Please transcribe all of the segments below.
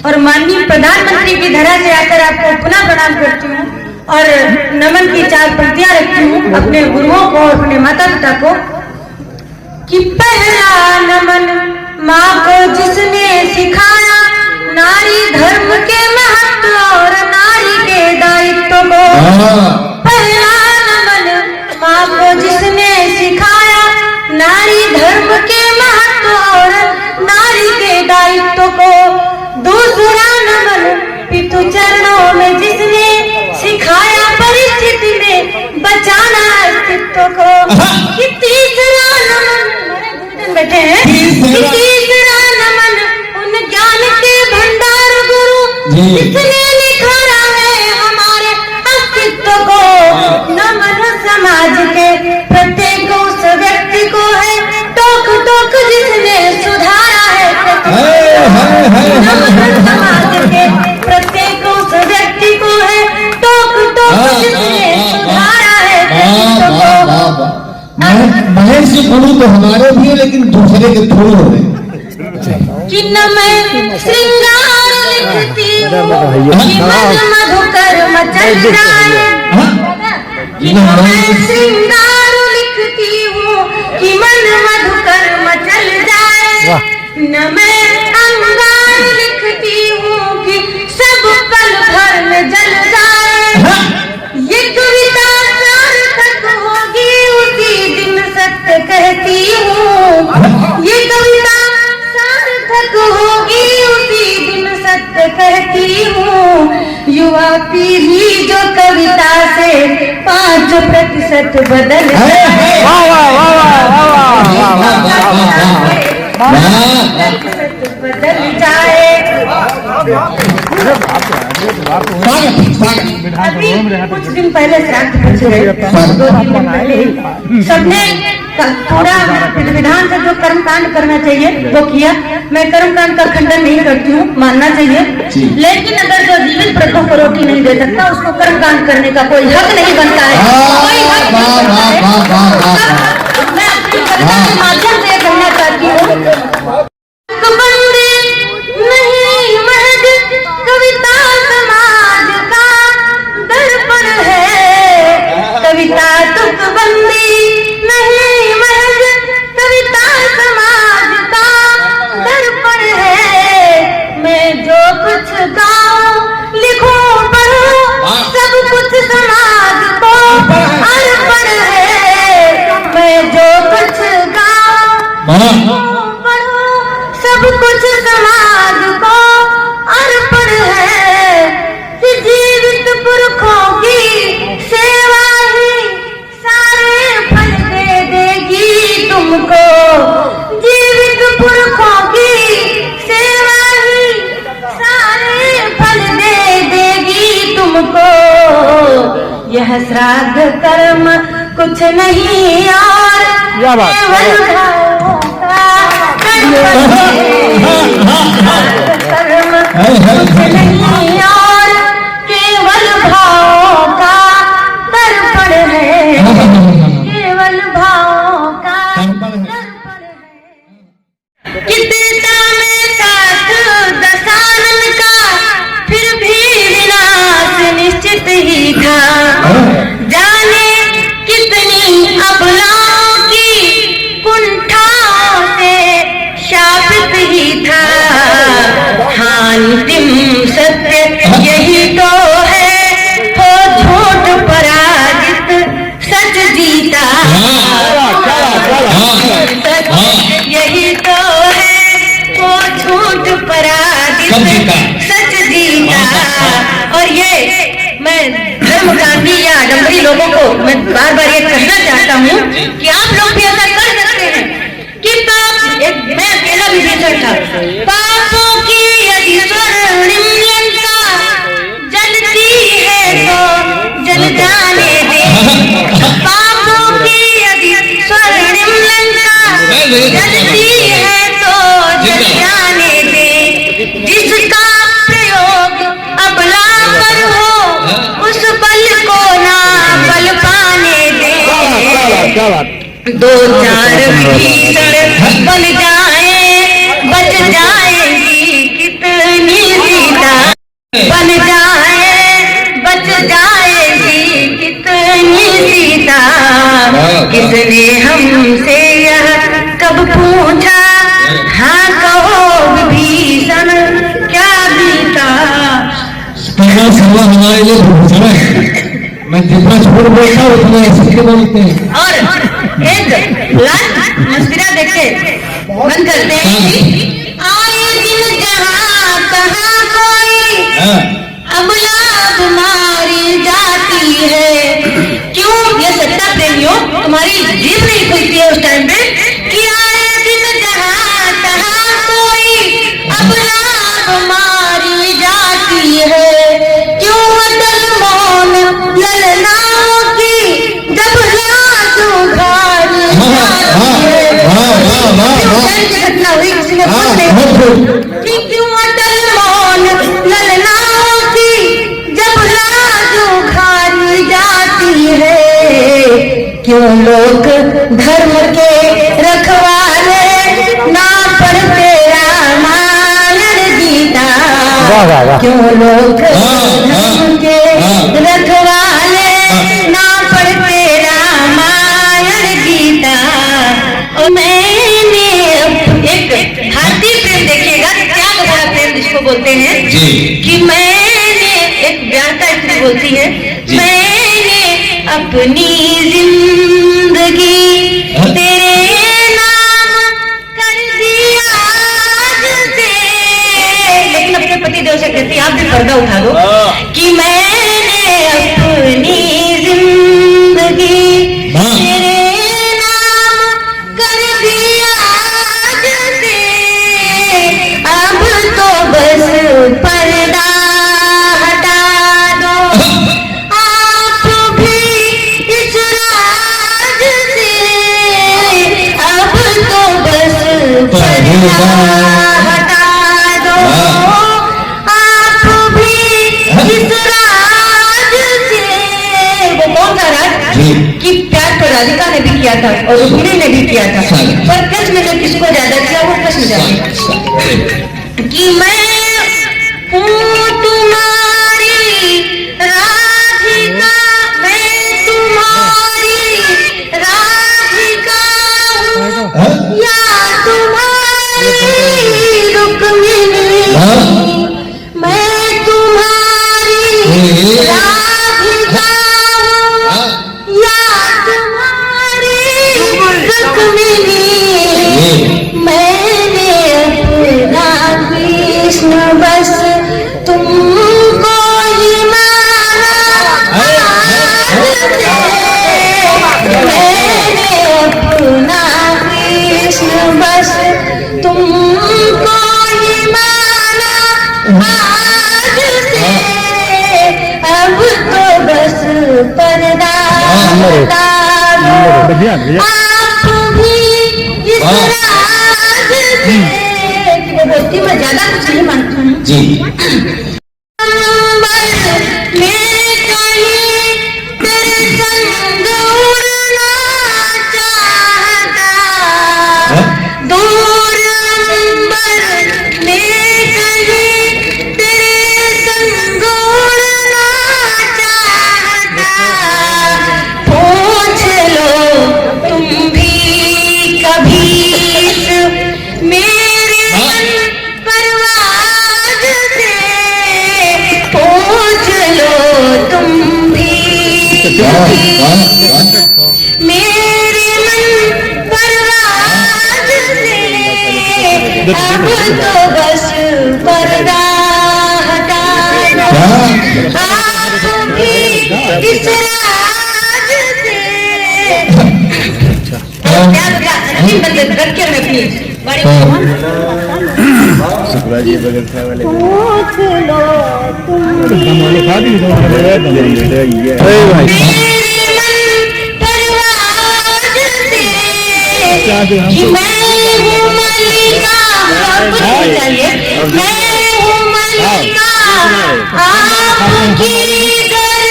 और माननीय प्रधानमंत्री की धरा से आकर आपको पुनः प्रणाम करती हूँ और नमन की 4 पंक्तियां रखती हूँ अपने गुरुओं को और अपने माता पिता को। कि पहला नमन माँ को जिसने सिखाया नारी धर्म के महत्व और नारी के दायित्व को। पहला नमन माँ को जिसने सिखाया नारी धर्म के महत्व और नारी के दायित्व को। दूसरा नमन पितु चरणों में जिसने सिखाया परिस्थिति में बचाना अस्तित्व को। कि तीसरा नमन बैठे हैं कि तीसरा नमन उन ज्ञान के भंडार गुरु जिसने निखारा है हमारे अस्तित्व को। नमन समाज के प्रत्येक उस व्यक्ति को है टोक टोक जिसने सुधारा है। नमन समाज के प्रत्येक उस व्यक्ति को है टोक टोक जिसने सुधारा है। महर्षि गुरु तो हमारे भी है लेकिन दूसरे के थ्रू हो रहे। कि न मैं श्रृंगार लिखती हूँ कि मन मधुकर मचल जाए। कि न मैं श्रृंगार लिखती हूँ कि मन मधुकर मचल जाए। न मैं अंगार लिखती हूँ कि सब पल भर में जल जाए। ये कविता सार्थक होगी उसी दिन सत्य कहती हूँ। ये कविता सार्थक होगी उसी दिन सत्य कहती हूँ। युवा पीढ़ी जो कविता से 5% बदल जाए। अभी कुछ दिन पहले श्राद्ध पहुंच गए, 2 दिन पहले सबने पूरा विधान से जो कर्मकांड करना चाहिए वो किया। मैं कर्मकांड का खंडन नहीं करती हूँ, मानना चाहिए, लेकिन अगर जो जीवित प्रथों को रोटी नहीं दे सकता उसको कर्मकांड करने का कोई हक नहीं बनता है। कोई हक नहीं बनता है। मैं अपनी कविता के माध्यम से कहना चाहती हूँ नहीं महज कविता समाज का दर्पण है। कविता तुकबंदी नहीं महज कविता समाज का दर्पण है। मैं जो कुछ गाऊं लिखूं पढ़ूं सब कुछ समाज को अर्पण है। मैं जो कुछ गाऊं सब कुछ समाज को अर्पण है। कि जीवित पुरखों की सेवा ही सारे फल दे देगी तुमको। जीवित पुरखों की सेवा ही सारे फल दे देगी तुमको। यह श्राद्ध कर्म कुछ नहीं और केवल भावों का कर्म कुछ नहीं और केवल भावों का दर्पण है। केवल भावों का दर्पण है। कितना में साथ दशानन का फिर भी विनाश निश्चित ही था। जाने कितनी अबलाओं की कुंठाओं से शापित ही था। अंतिम सत्य यही तो है हो झूठ पराजित सच जीता। यही तो है वो झूठ पराजित सच जीता। और ये मैं धर्मकांडी या आडम्बरी लोगों को मैं बार बार ये कहना चाहता हूँ कि आप लोग भी ऐसा कर सकते हैं कि मैं अकेला विभीषण था। पापों की यदि स्वर्णिम लंका जलती है तो जल जाने दे। पापों की यदि स्वर्णिम लंका जलती है तो जल जाने दे। जिसका प्रयोग अबला पर हो उस बल को ना बल पाने दे। 2-4 विभीषण बन जाए बच जाएगी कितनी बन जाए बच जाएगी कितनी सीता, किसने हमसे यह कब पूछा, हाँ कहो विभीषण क्या बीता। स्पीकर सेवा हमारे लिए भूषण है। मैं जितना छोड़ बोलता हूँ उतना ऐसे बोलते हैं। और एक लास्ट मस्तिरा देखे मन करते हैं कि आए दिन जहाँ कहाँ कोई अबला तुम्हारी जाती है। क्यों ये सच्चा प्रेमियों तुम्हारी जीभ नहीं खुलती है उस टाइम पे कि आए दिन जहाँ तहाँ कोई अबला तुम्हारी जाती है। क्यों अटल मौन ललनाओं की जब रात उघाड़ी जाती है। घटना हुई किसी ने कि क्यों अटल मौन ललनाओं की जब रात उघाड़ी जाती है। क्यों लोग धर्म के रखवाले ना पढ़ते रामायण गीता। क्यों लोग धर्म के रखवाले ना पढ़ते रामायण गीता। और मैंने एक भारतीय प्रेम देखिएगा, त्याग भरा प्रेम जिसको बोलते हैं कि मैंने एक व्याख्या स्त्री बोलती है, मैंने अपनी जिंदगी तेरे नाम कर दिया आज से। लेकिन अपने पति देव से कहती आप भी पर्दा उठा दो कि मैंने अपनी जिंदगी तेरे नाम कर दिया आज से। अब तो बस पर्दा हटा दो आप भी इस राज से। अब तो बस पर्दा हटा दो आप भी इस राज से। वो कौन सा राज कि प्यार तो राधिका ने भी किया था और रुक्मिणी ने भी किया था, पर कृष्ण ने किसको ज्यादा किया वो कृष्ण जाने। कि मैं हूँ तुम्हारी राधिका, मैं तुम्हारी राधिका हूँ या तुम्हारी रुक्मिणी। मैं तुम्हारी राधिका हूँ या तुम्हारी रुक्मिणी। मैंने अपना कृष्ण बस तुमको ही माना आज से। मैंने अपना कृष्ण बस तुमको ही माना आज से। अब तो बस पर्दा हटा दो आप भी इस राज से। वो बोलती मैं ज्यादा कुछ नहीं मानती हूँ जी। मैं कहीं तेरे संग उड़ना चाहता, दूर अंबर में कहीं तेरे संग उड़ना चाहता। पूछ लो तुम भी कभी इस मेरे मन परवाज से। पूछ लो तुम भी मेरे मन परवाज से। अब तो बस पर्दा हटा दो आप भी इस राज से। रख के मैं अपनी बड़ी पूछ लो तुम भी मेरे मन परवाज से कि मैं हूँ मल्लिका। चाहिए मैं हूँ मल्लिका आपकी दर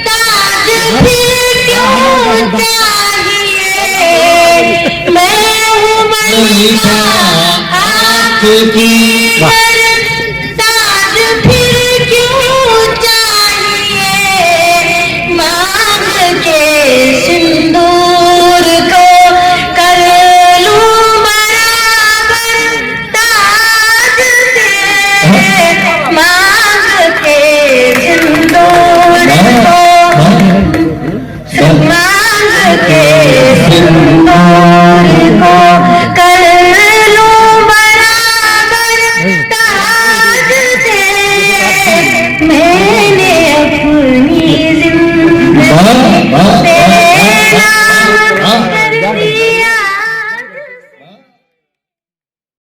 ताज फिर क्यों चाहिए। मैं हूँ मल्लिका आपकी दर ताज फिर क्यों बस